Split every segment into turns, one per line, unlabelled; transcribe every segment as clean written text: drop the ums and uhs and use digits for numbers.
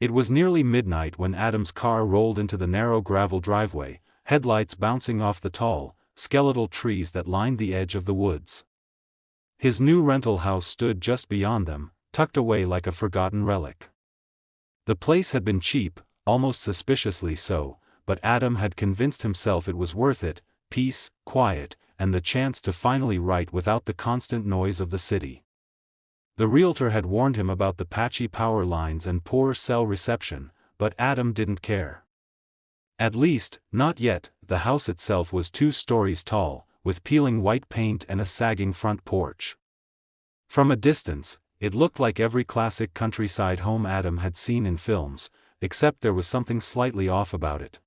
It was nearly midnight when Adam's car rolled into the narrow gravel driveway, headlights bouncing off the tall, skeletal trees that lined the edge of the woods. His new rental house stood just beyond them, tucked away like a forgotten relic. The place had been cheap, almost suspiciously so, but Adam had convinced himself it was worth it: peace, quiet, and the chance to finally write without the constant noise of the city. The realtor had warned him about the patchy power lines and poor cell reception, but Adam didn't care. At least, not yet. The house itself was 2 stories tall, with peeling white paint and a sagging front porch. From a distance, it looked like every classic countryside home Adam had seen in films, except there was something slightly off about it.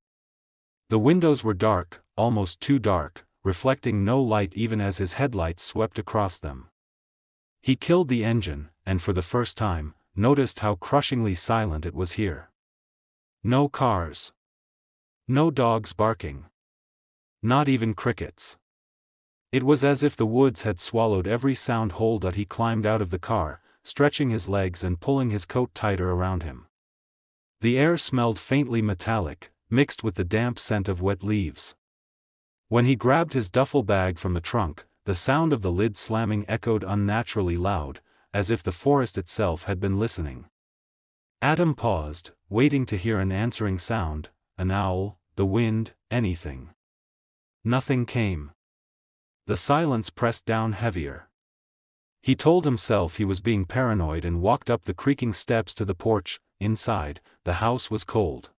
The windows were dark, almost too dark, reflecting no light even as his headlights swept across them. He killed the engine, and for the first time, noticed how crushingly silent it was here. No cars. No dogs barking. Not even crickets. It was as if the woods had swallowed every sound whole. He climbed out of the car, stretching his legs and pulling his coat tighter around him. The air smelled faintly metallic, mixed with the damp scent of wet leaves. When he grabbed his duffel bag from the trunk, the sound of the lid slamming echoed unnaturally loud, as if the forest itself had been listening. Adam paused, waiting to hear an answering sound: an owl, the wind, anything. Nothing came. The silence pressed down heavier. He told himself he was being paranoid and walked up the creaking steps to the porch. Inside, the house was cold.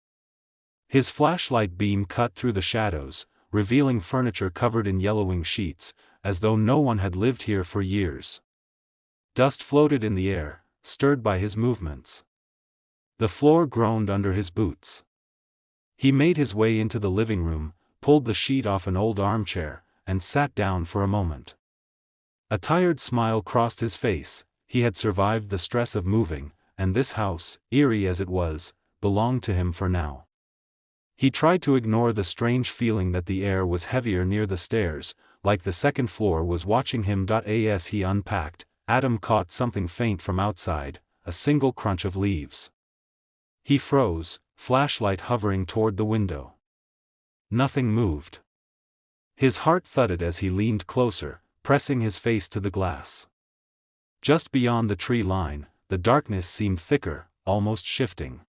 His flashlight beam cut through the shadows, revealing furniture covered in yellowing sheets, as though no one had lived here for years. Dust floated in the air, stirred by his movements. The floor groaned under his boots. He made his way into the living room, pulled the sheet off an old armchair, and sat down for a moment. A tired smile crossed his face. He had survived the stress of moving, and this house, eerie as it was, belonged to him for now. He tried to ignore the strange feeling that the air was heavier near the stairs, like the second floor was watching him. As he unpacked, Adam caught something faint from outside, a single crunch of leaves. He froze, flashlight hovering toward the window. Nothing moved. His heart thudded as he leaned closer, pressing his face to the glass. Just beyond the tree line, the darkness seemed thicker, almost shifting.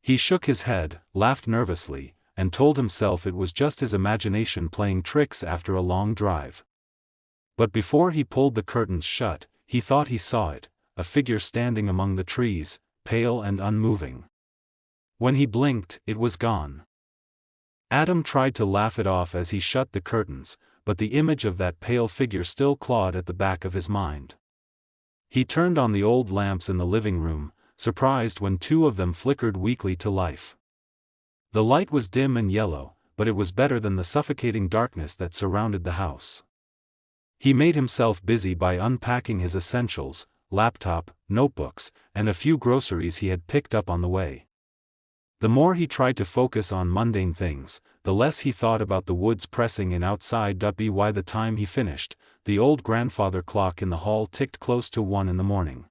He shook his head, laughed nervously, and told himself it was just his imagination playing tricks after a long drive. But before he pulled the curtains shut, he thought he saw it, a figure standing among the trees, pale and unmoving. When he blinked, it was gone. Adam tried to laugh it off as he shut the curtains, but the image of that pale figure still clawed at the back of his mind. He turned on the old lamps in the living room, surprised when 2 of them flickered weakly to life. The light was dim and yellow, but it was better than the suffocating darkness that surrounded the house. He made himself busy by unpacking his essentials: laptop, notebooks, and a few groceries he had picked up on the way. The more he tried to focus on mundane things, the less he thought about the woods pressing in outside. By the time he finished, the old grandfather clock in the hall ticked close to 1 in the morning.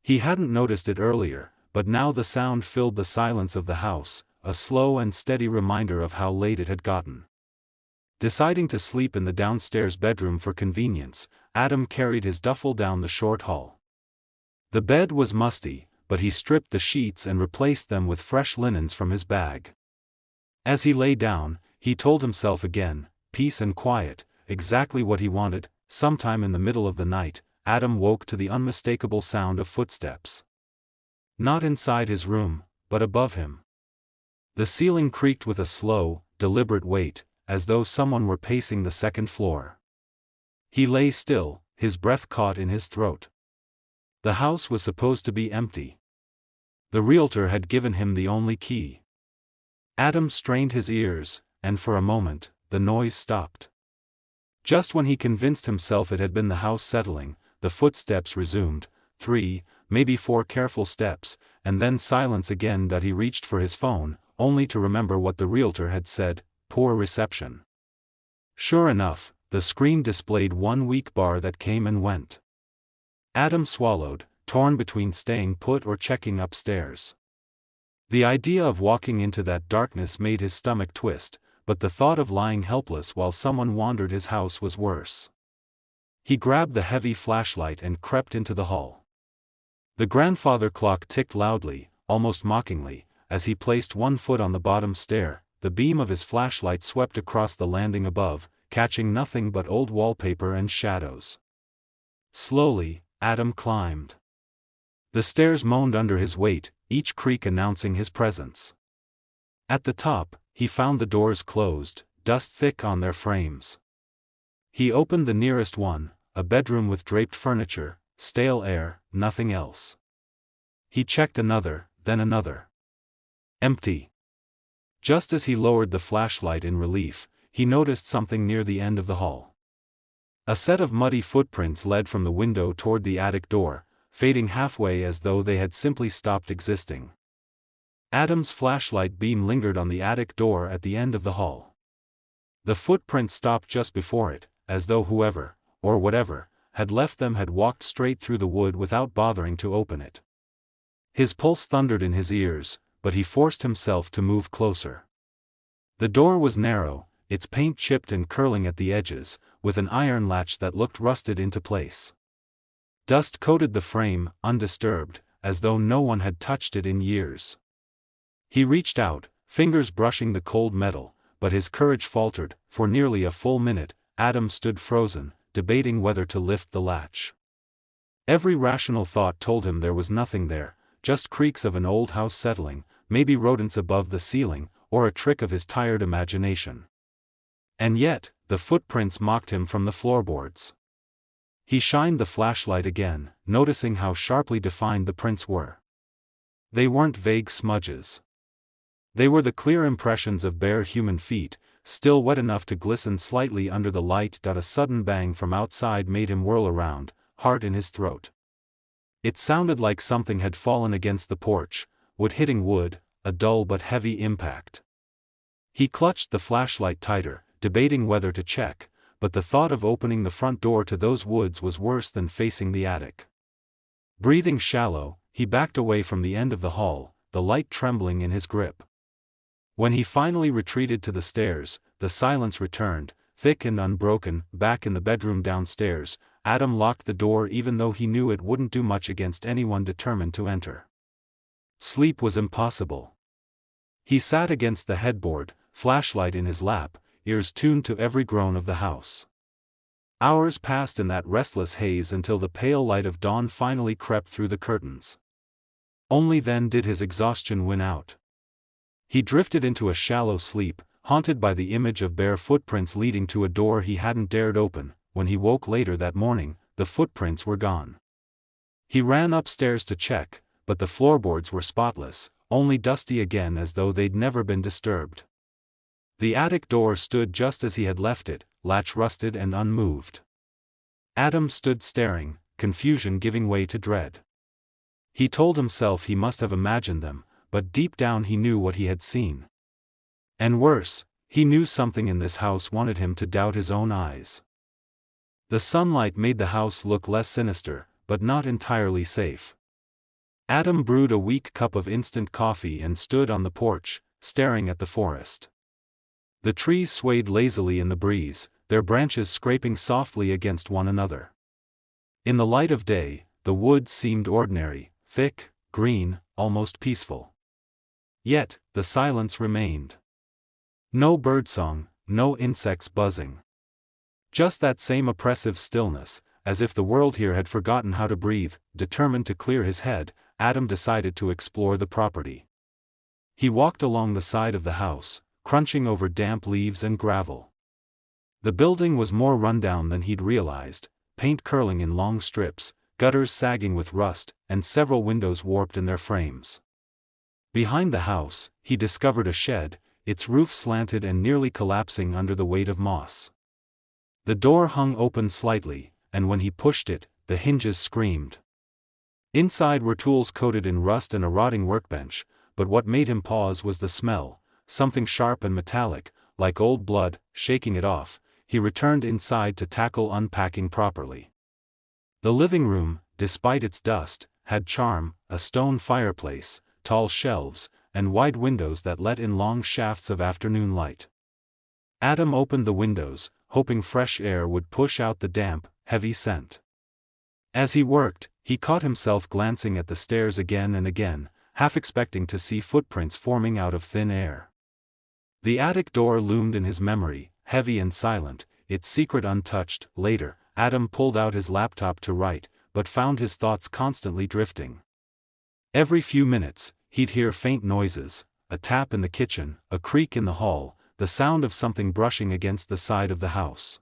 He hadn't noticed it earlier, but now the sound filled the silence of the house, a slow and steady reminder of how late it had gotten. Deciding to sleep in the downstairs bedroom for convenience, Adam carried his duffel down the short hall. The bed was musty, but he stripped the sheets and replaced them with fresh linens from his bag. As he lay down, he told himself again: peace and quiet, exactly what he wanted. Sometime in the middle of the night, Adam woke to the unmistakable sound of footsteps. Not inside his room, but above him. The ceiling creaked with a slow, deliberate weight, as though someone were pacing the second floor. He lay still, his breath caught in his throat. The house was supposed to be empty. The realtor had given him the only key. Adam strained his ears, and for a moment, the noise stopped. Just when he convinced himself it had been the house settling, the footsteps resumed, 3, maybe 4 careful steps, and then silence again. He reached for his phone, only to remember what the realtor had said: poor reception. Sure enough, the screen displayed 1 weak bar that came and went. Adam swallowed, torn between staying put or checking upstairs. The idea of walking into that darkness made his stomach twist, but the thought of lying helpless while someone wandered his house was worse. He grabbed the heavy flashlight and crept into the hall. The grandfather clock ticked loudly, almost mockingly, as he placed one foot on the bottom stair. The beam of his flashlight swept across the landing above, catching nothing but old wallpaper and shadows. Slowly, Adam climbed. The stairs moaned under his weight, each creak announcing his presence. At the top, he found the doors closed, dust thick on their frames. He opened the nearest one, a bedroom with draped furniture, stale air, nothing else. He checked another, then another. Empty. Just as he lowered the flashlight in relief, he noticed something near the end of the hall. A set of muddy footprints led from the window toward the attic door, fading halfway as though they had simply stopped existing. Adam's flashlight beam lingered on the attic door at the end of the hall. The footprints stopped just before it, as though whoever, or whatever, had left them had walked straight through the wood without bothering to open it. His pulse thundered in his ears, but he forced himself to move closer. The door was narrow, its paint chipped and curling at the edges, with an iron latch that looked rusted into place. Dust coated the frame, undisturbed, as though no one had touched it in years. He reached out, fingers brushing the cold metal, but his courage faltered. For nearly a full minute, Adam stood frozen, debating whether to lift the latch. Every rational thought told him there was nothing there, just creaks of an old house settling, maybe rodents above the ceiling, or a trick of his tired imagination. And yet, the footprints mocked him from the floorboards. He shined the flashlight again, noticing how sharply defined the prints were. They weren't vague smudges. They were the clear impressions of bare human feet, still wet enough to glisten slightly under the light. A sudden bang from outside made him whirl around, heart in his throat. It sounded like something had fallen against the porch, wood hitting wood, a dull but heavy impact. He clutched the flashlight tighter, debating whether to check, but the thought of opening the front door to those woods was worse than facing the attic. Breathing shallow, he backed away from the end of the hall, the light trembling in his grip. When he finally retreated to the stairs, the silence returned, thick and unbroken. Back in the bedroom downstairs, Adam locked the door even though he knew it wouldn't do much against anyone determined to enter. Sleep was impossible. He sat against the headboard, flashlight in his lap, ears tuned to every groan of the house. Hours passed in that restless haze until the pale light of dawn finally crept through the curtains. Only then did his exhaustion win out. He drifted into a shallow sleep, haunted by the image of bare footprints leading to a door he hadn't dared open. When he woke later that morning, the footprints were gone. He ran upstairs to check, but the floorboards were spotless, only dusty again as though they'd never been disturbed. The attic door stood just as he had left it, latch rusted and unmoved. Adam stood staring, confusion giving way to dread. He told himself he must have imagined them, but deep down he knew what he had seen. And worse, he knew something in this house wanted him to doubt his own eyes. The sunlight made the house look less sinister, but not entirely safe. Adam brewed a weak cup of instant coffee and stood on the porch, staring at the forest. The trees swayed lazily in the breeze, their branches scraping softly against one another. In the light of day, the woods seemed ordinary, thick, green, almost peaceful. Yet, the silence remained. No birdsong, no insects buzzing. Just that same oppressive stillness, as if the world here had forgotten how to breathe. Determined to clear his head, Adam decided to explore the property. He walked along the side of the house, crunching over damp leaves and gravel. The building was more rundown than he'd realized, paint curling in long strips, gutters sagging with rust, and several windows warped in their frames. Behind the house, he discovered a shed, its roof slanted and nearly collapsing under the weight of moss. The door hung open slightly, and when he pushed it, the hinges screamed. Inside were tools coated in rust and a rotting workbench, but what made him pause was the smell, something sharp and metallic, like old blood. Shaking it off, he returned inside to tackle unpacking properly. The living room, despite its dust, had charm, a stone fireplace, tall shelves, and wide windows that let in long shafts of afternoon light. Adam opened the windows, hoping fresh air would push out the damp, heavy scent. As he worked, he caught himself glancing at the stairs again and again, half expecting to see footprints forming out of thin air. The attic door loomed in his memory, heavy and silent, its secret untouched. Later, Adam pulled out his laptop to write, but found his thoughts constantly drifting. Every few minutes, he'd hear faint noises, a tap in the kitchen, a creak in the hall, the sound of something brushing against the side of the house.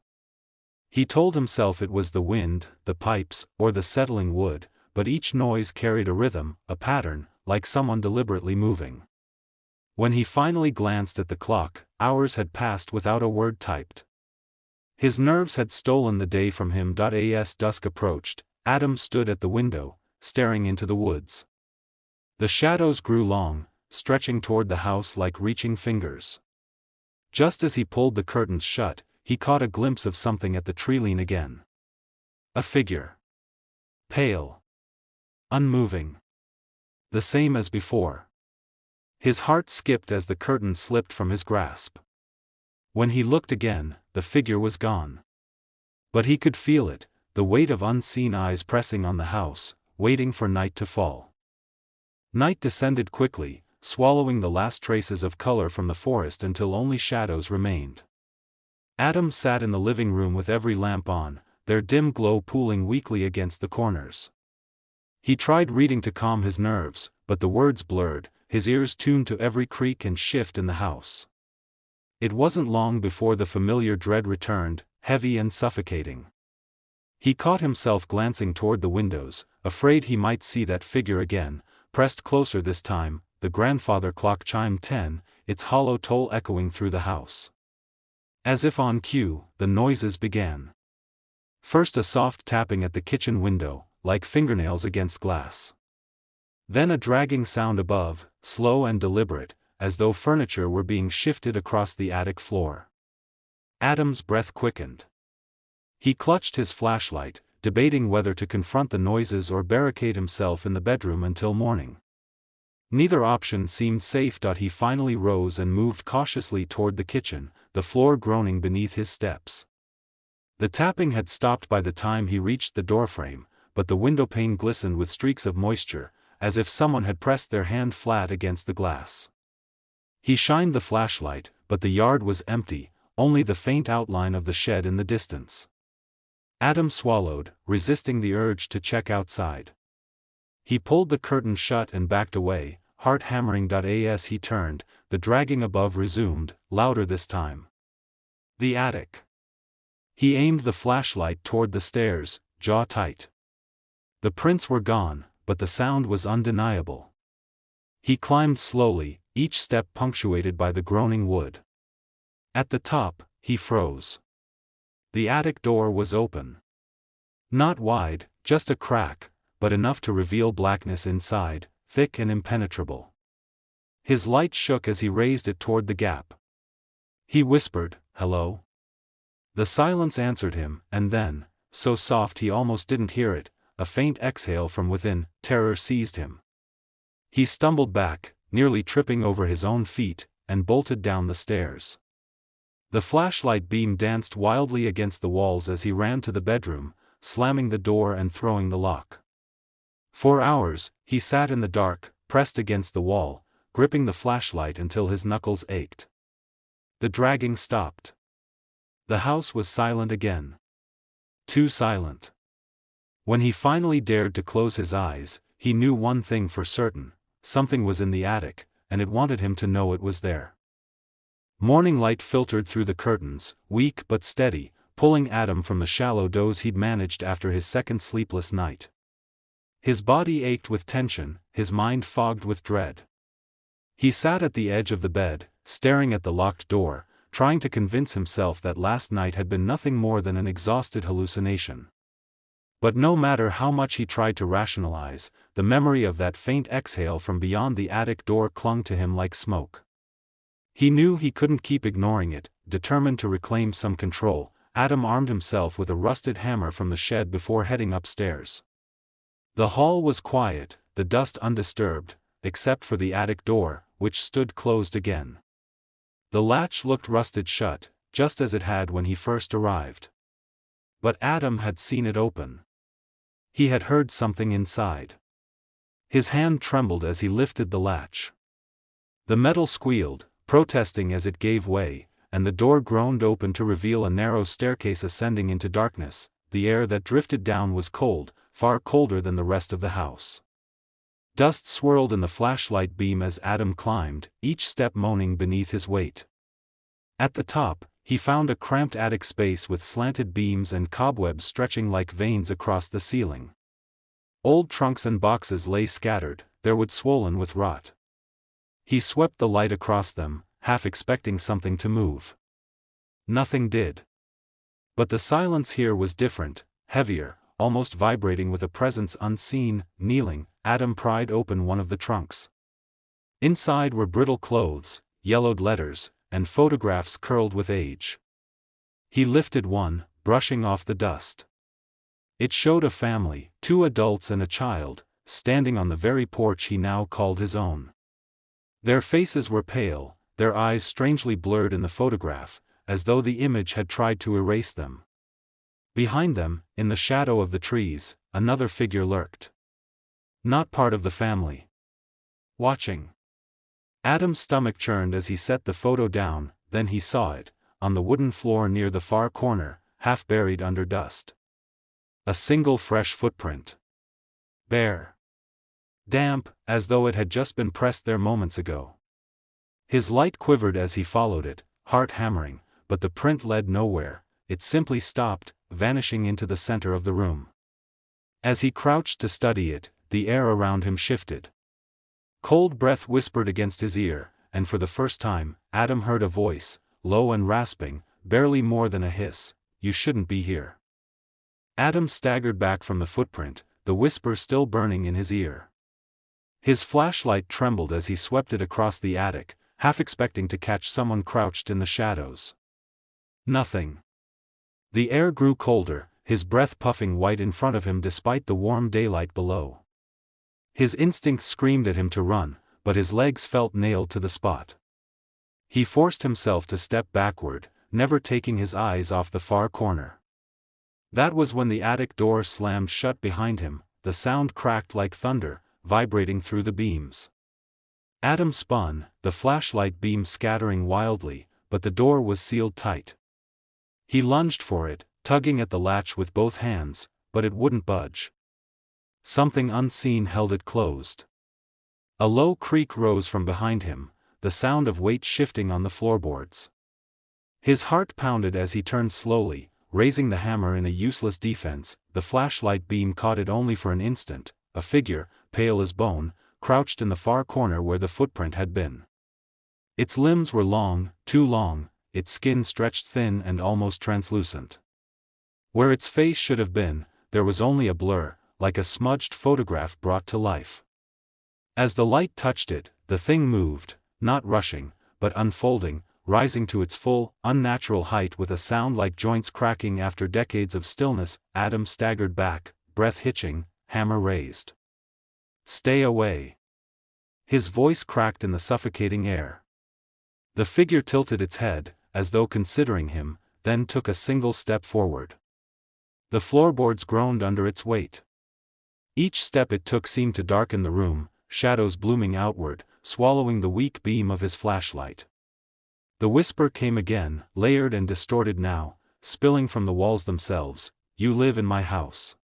He told himself it was the wind, the pipes, or the settling wood, but each noise carried a rhythm, a pattern, like someone deliberately moving. When he finally glanced at the clock, hours had passed without a word typed. His nerves had stolen the day from him. As dusk approached, Adam stood at the window, staring into the woods. The shadows grew long, stretching toward the house like reaching fingers. Just as he pulled the curtains shut, he caught a glimpse of something at the treeline again. A figure. Pale. Unmoving. The same as before. His heart skipped as the curtain slipped from his grasp. When he looked again, the figure was gone. But he could feel it, the weight of unseen eyes pressing on the house, waiting for night to fall. Night descended quickly, swallowing the last traces of color from the forest until only shadows remained. Adam sat in the living room with every lamp on, their dim glow pooling weakly against the corners. He tried reading to calm his nerves, but the words blurred, his ears tuned to every creak and shift in the house. It wasn't long before the familiar dread returned, heavy and suffocating. He caught himself glancing toward the windows, afraid he might see that figure again, pressed closer this time. The grandfather clock chimed 10, its hollow toll echoing through the house. As if on cue, the noises began. First a soft tapping at the kitchen window, like fingernails against glass. Then a dragging sound above, slow and deliberate, as though furniture were being shifted across the attic floor. Adam's breath quickened. He clutched his flashlight, debating whether to confront the noises or barricade himself in the bedroom until morning. Neither option seemed safe. He finally rose and moved cautiously toward the kitchen, the floor groaning beneath his steps. The tapping had stopped by the time he reached the doorframe, but the windowpane glistened with streaks of moisture, as if someone had pressed their hand flat against the glass. He shined the flashlight, but the yard was empty, only the faint outline of the shed in the distance. Adam swallowed, resisting the urge to check outside. He pulled the curtain shut and backed away, heart hammering. As he turned, the dragging above resumed, louder this time. The attic. He aimed the flashlight toward the stairs, jaw tight. The prints were gone, but the sound was undeniable. He climbed slowly, each step punctuated by the groaning wood. At the top, he froze. The attic door was open. Not wide, just a crack, but enough to reveal blackness inside, thick and impenetrable. His light shook as he raised it toward the gap. He whispered, "Hello?" The silence answered him, and then, so soft he almost didn't hear it, a faint exhale from within. Terror seized him. He stumbled back, nearly tripping over his own feet, and bolted down the stairs. The flashlight beam danced wildly against the walls as he ran to the bedroom, slamming the door and throwing the lock. For hours, he sat in the dark, pressed against the wall, gripping the flashlight until his knuckles ached. The dragging stopped. The house was silent again. Too silent. When he finally dared to close his eyes, he knew one thing for certain: something was in the attic, and it wanted him to know it was there. Morning light filtered through the curtains, weak but steady, pulling Adam from the shallow doze he'd managed after his second sleepless night. His body ached with tension, his mind fogged with dread. He sat at the edge of the bed, staring at the locked door, trying to convince himself that last night had been nothing more than an exhausted hallucination. But no matter how much he tried to rationalize, the memory of that faint exhale from beyond the attic door clung to him like smoke. He knew he couldn't keep ignoring it. Determined to reclaim some control, Adam armed himself with a rusted hammer from the shed before heading upstairs. The hall was quiet, the dust undisturbed, except for the attic door, which stood closed again. The latch looked rusted shut, just as it had when he first arrived. But Adam had seen it open. He had heard something inside. His hand trembled as he lifted the latch. The metal squealed, protesting as it gave way, and the door groaned open to reveal a narrow staircase ascending into darkness. The air that drifted down was cold, far colder than the rest of the house. Dust swirled in the flashlight beam as Adam climbed, each step moaning beneath his weight. At the top, he found a cramped attic space with slanted beams and cobwebs stretching like veins across the ceiling. Old trunks and boxes lay scattered, their wood swollen with rot. He swept the light across them, half expecting something to move. Nothing did. But the silence here was different, heavier, almost vibrating with a presence unseen. Kneeling, Adam pried open one of the trunks. Inside were brittle clothes, yellowed letters, and photographs curled with age. He lifted one, brushing off the dust. It showed a family, 2 adults and a child, standing on the very porch he now called his own. Their faces were pale, their eyes strangely blurred in the photograph, as though the image had tried to erase them. Behind them, in the shadow of the trees, another figure lurked. Not part of the family. Watching. Adam's stomach churned as he set the photo down, then he saw it, on the wooden floor near the far corner, half buried under dust. A single fresh footprint. Bare. Damp, as though it had just been pressed there moments ago. His light quivered as he followed it, heart hammering, but the print led nowhere. It simply stopped, vanishing into the center of the room. As he crouched to study it, the air around him shifted. Cold breath whispered against his ear, and for the first time, Adam heard a voice, low and rasping, barely more than a hiss. "You shouldn't be here." Adam staggered back from the footprint, the whisper still burning in his ear. His flashlight trembled as he swept it across the attic, half expecting to catch someone crouched in the shadows. Nothing. The air grew colder, his breath puffing white in front of him despite the warm daylight below. His instincts screamed at him to run, but his legs felt nailed to the spot. He forced himself to step backward, never taking his eyes off the far corner. That was when the attic door slammed shut behind him, the sound cracked like thunder, vibrating through the beams. Adam spun, the flashlight beam scattering wildly, but the door was sealed tight. He lunged for it, tugging at the latch with both hands, but it wouldn't budge. Something unseen held it closed. A low creak rose from behind him, the sound of weight shifting on the floorboards. His heart pounded as he turned slowly, raising the hammer in a useless defense. The flashlight beam caught it only for an instant. A figure, pale as bone, crouched in the far corner where the footprint had been. Its limbs were long, too long, its skin stretched thin and almost translucent. Where its face should have been, there was only a blur, like a smudged photograph brought to life. As the light touched it, the thing moved, not rushing, but unfolding, rising to its full, unnatural height with a sound like joints cracking after decades of stillness. Adam staggered back, breath hitching, hammer raised. "Stay away." His voice cracked in the suffocating air. The figure tilted its head, as though considering him, then took a single step forward. The floorboards groaned under its weight. Each step it took seemed to darken the room, shadows blooming outward, swallowing the weak beam of his flashlight. The whisper came again, layered and distorted now, spilling from the walls themselves. "You live in my house."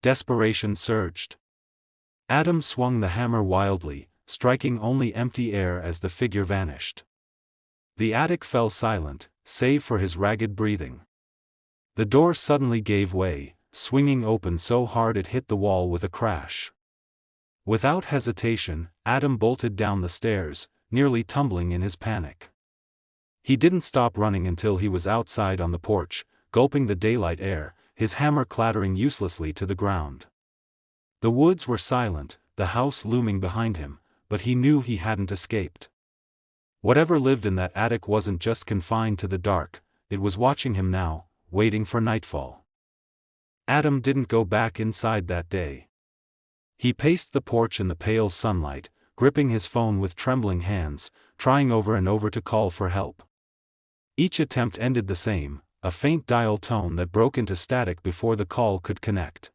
Desperation surged. Adam swung the hammer wildly, striking only empty air as the figure vanished. The attic fell silent, save for his ragged breathing. The door suddenly gave way, swinging open so hard it hit the wall with a crash. Without hesitation, Adam bolted down the stairs, nearly tumbling in his panic. He didn't stop running until he was outside on the porch, gulping the daylight air, his hammer clattering uselessly to the ground. The woods were silent, the house looming behind him, but he knew he hadn't escaped. Whatever lived in that attic wasn't just confined to the dark, it was watching him now, waiting for nightfall. Adam didn't go back inside that day. He paced the porch in the pale sunlight, gripping his phone with trembling hands, trying over and over to call for help. Each attempt ended the same, a faint dial tone that broke into static before the call could connect.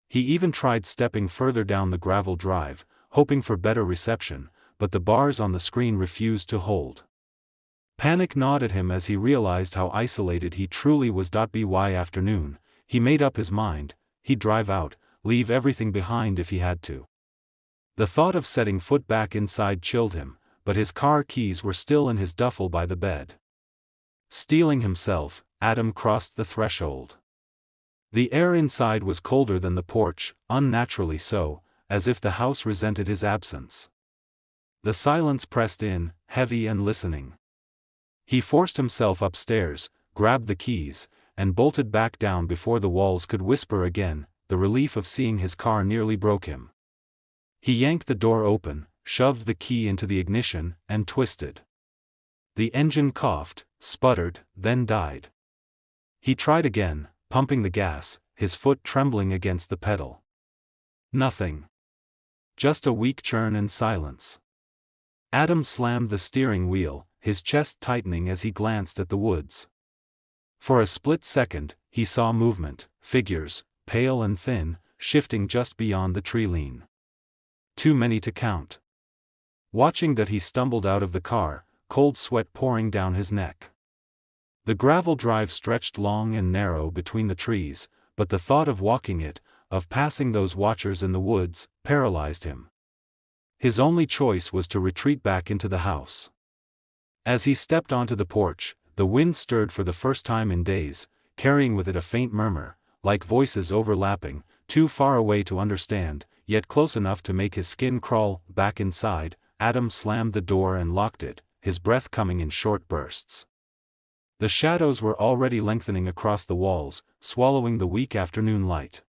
He even tried stepping further down the gravel drive, hoping for better reception, but the bars on the screen refused to hold. Panic gnawed at him as he realized how isolated he truly was. By afternoon, he made up his mind, he'd drive out, leave everything behind if he had to. The thought of setting foot back inside chilled him, but his car keys were still in his duffel by the bed. Steeling himself, Adam crossed the threshold. The air inside was colder than the porch, unnaturally so, as if the house resented his absence. The silence pressed in, heavy and listening. He forced himself upstairs, grabbed the keys, and bolted back down before the walls could whisper again. The relief of seeing his car nearly broke him. He yanked the door open, shoved the key into the ignition, and twisted. The engine coughed, sputtered, then died. He tried again, pumping the gas, his foot trembling against the pedal. Nothing. Just a weak churn and silence. Adam slammed the steering wheel, his chest tightening as he glanced at the woods. For a split second, he saw movement, figures, pale and thin, shifting just beyond the tree line. Too many to count. Watching that, he stumbled out of the car, cold sweat pouring down his neck. The gravel drive stretched long and narrow between the trees, but the thought of walking it, of passing those watchers in the woods, paralyzed him. His only choice was to retreat back into the house. As he stepped onto the porch, the wind stirred for the first time in days, carrying with it a faint murmur, like voices overlapping, too far away to understand, yet close enough to make his skin crawl. Back inside, Adam slammed the door and locked it, his breath coming in short bursts. The shadows were already lengthening across the walls, swallowing the weak afternoon light.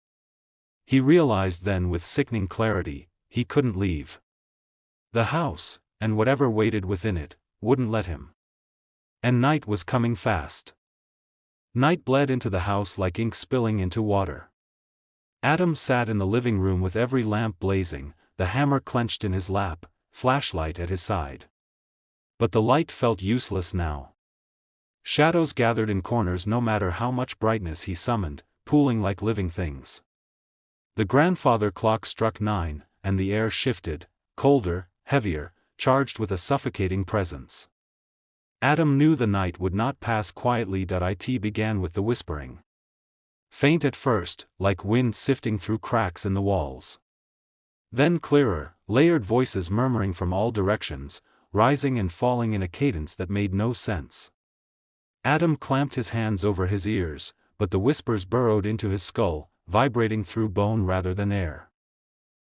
He realized then with sickening clarity, he couldn't leave. The house, and whatever waited within it, wouldn't let him. And night was coming fast. Night bled into the house like ink spilling into water. Adam sat in the living room with every lamp blazing, the hammer clenched in his lap, flashlight at his side. But the light felt useless now. Shadows gathered in corners no matter how much brightness he summoned, pooling like living things. The grandfather clock struck 9, and the air shifted, colder, heavier, charged with a suffocating presence. Adam knew the night would not pass quietly. It began with the whispering. Faint at first, like wind sifting through cracks in the walls. Then clearer, layered voices murmuring from all directions, rising and falling in a cadence that made no sense. Adam clamped his hands over his ears, but the whispers burrowed into his skull, vibrating through bone rather than air.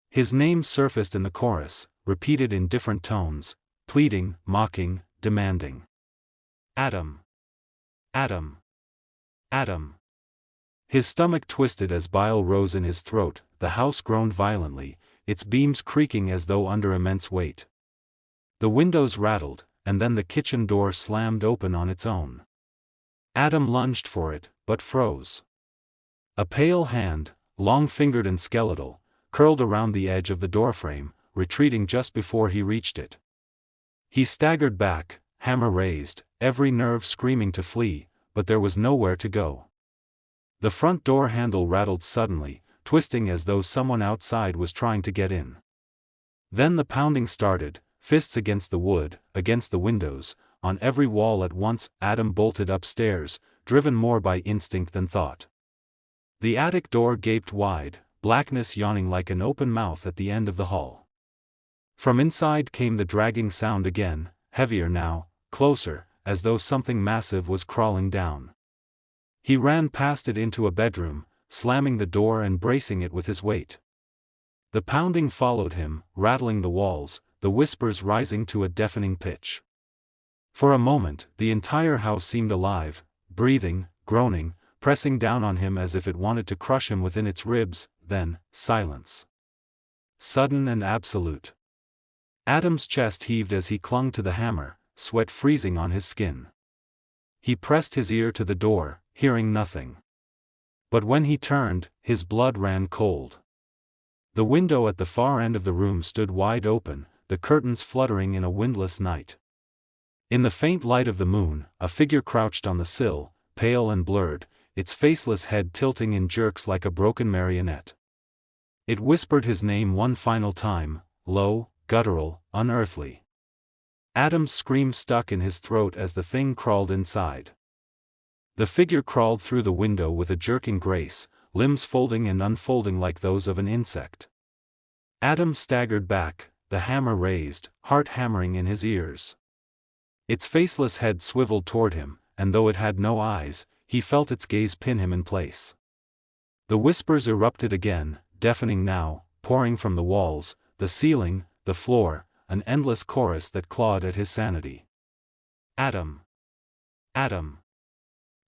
His name surfaced in the chorus, repeated in different tones, pleading, mocking, demanding. Adam. Adam. Adam. His stomach twisted as bile rose in his throat. The house groaned violently, its beams creaking as though under immense weight. The windows rattled, and then the kitchen door slammed open on its own. Adam lunged for it, but froze. A pale hand, long-fingered and skeletal, curled around the edge of the doorframe, retreating just before he reached it. He staggered back, hammer raised, every nerve screaming to flee, but there was nowhere to go. The front door handle rattled suddenly, twisting as though someone outside was trying to get in. Then the pounding started, fists against the wood, against the windows, on every wall at once. Adam bolted upstairs, driven more by instinct than thought. The attic door gaped wide, blackness yawning like an open mouth at the end of the hall. From inside came the dragging sound again, heavier now, closer, as though something massive was crawling down. He ran past it into a bedroom, slamming the door and bracing it with his weight. The pounding followed him, rattling the walls, the whispers rising to a deafening pitch. For a moment, the entire house seemed alive, breathing, groaning, pressing down on him as if it wanted to crush him within its ribs. Then, silence. Sudden and absolute. Adam's chest heaved as he clung to the hammer, sweat freezing on his skin. He pressed his ear to the door, hearing nothing. But when he turned, his blood ran cold. The window at the far end of the room stood wide open, the curtains fluttering in a windless night. In the faint light of the moon, a figure crouched on the sill, pale and blurred, its faceless head tilting in jerks like a broken marionette. It whispered his name one final time, low, guttural, unearthly. Adam's scream stuck in his throat as the thing crawled inside. The figure crawled through the window with a jerking grace, limbs folding and unfolding like those of an insect. Adam staggered back, the hammer raised, heart hammering in his ears. Its faceless head swiveled toward him, and though it had no eyes, he felt its gaze pin him in place. The whispers erupted again, deafening now, pouring from the walls, the ceiling, the floor, an endless chorus that clawed at his sanity. Adam! Adam!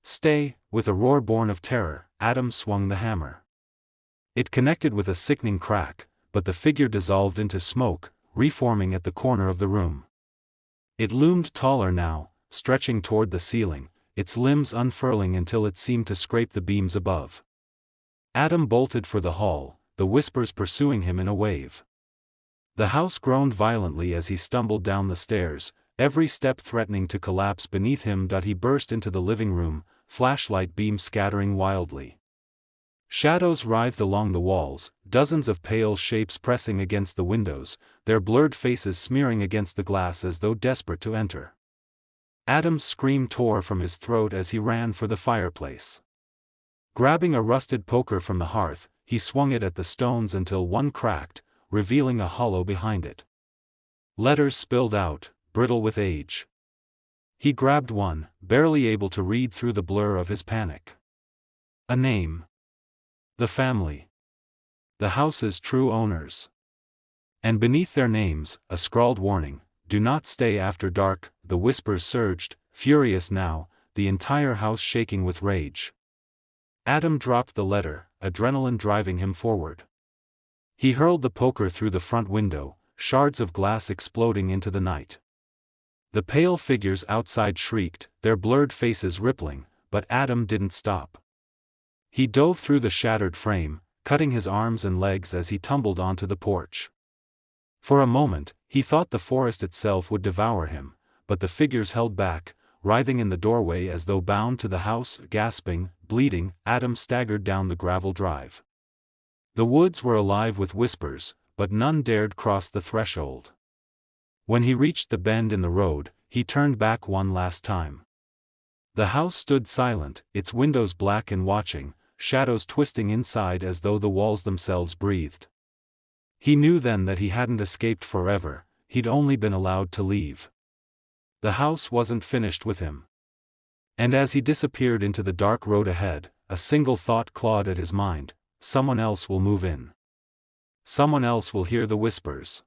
Stay! With a roar born of terror, Adam swung the hammer. It connected with a sickening crack, but the figure dissolved into smoke, reforming at the corner of the room. It loomed taller now, stretching toward the ceiling, its limbs unfurling until it seemed to scrape the beams above. Adam bolted for the hall, the whispers pursuing him in a wave. The house groaned violently as he stumbled down the stairs, every step threatening to collapse beneath him. He burst into the living room, flashlight beams scattering wildly. Shadows writhed along the walls, dozens of pale shapes pressing against the windows, their blurred faces smearing against the glass as though desperate to enter. Adam's scream tore from his throat as he ran for the fireplace. Grabbing a rusted poker from the hearth, he swung it at the stones until one cracked, revealing a hollow behind it. Letters spilled out, brittle with age. He grabbed one, barely able to read through the blur of his panic. A name. The family. The house's true owners. And beneath their names, a scrawled warning, "Do not stay after dark." The whispers surged, furious now, the entire house shaking with rage. Adam dropped the letter, adrenaline driving him forward. He hurled the poker through the front window, shards of glass exploding into the night. The pale figures outside shrieked, their blurred faces rippling, but Adam didn't stop. He dove through the shattered frame, cutting his arms and legs as he tumbled onto the porch. For a moment, he thought the forest itself would devour him, but the figures held back, writhing in the doorway as though bound to the house. Gasping, bleeding, Adam staggered down the gravel drive. The woods were alive with whispers, but none dared cross the threshold. When he reached the bend in the road, he turned back one last time. The house stood silent, its windows black and watching, shadows twisting inside as though the walls themselves breathed. He knew then that he hadn't escaped forever, he'd only been allowed to leave. The house wasn't finished with him. And as he disappeared into the dark road ahead, a single thought clawed at his mind: someone else will move in. Someone else will hear the whispers.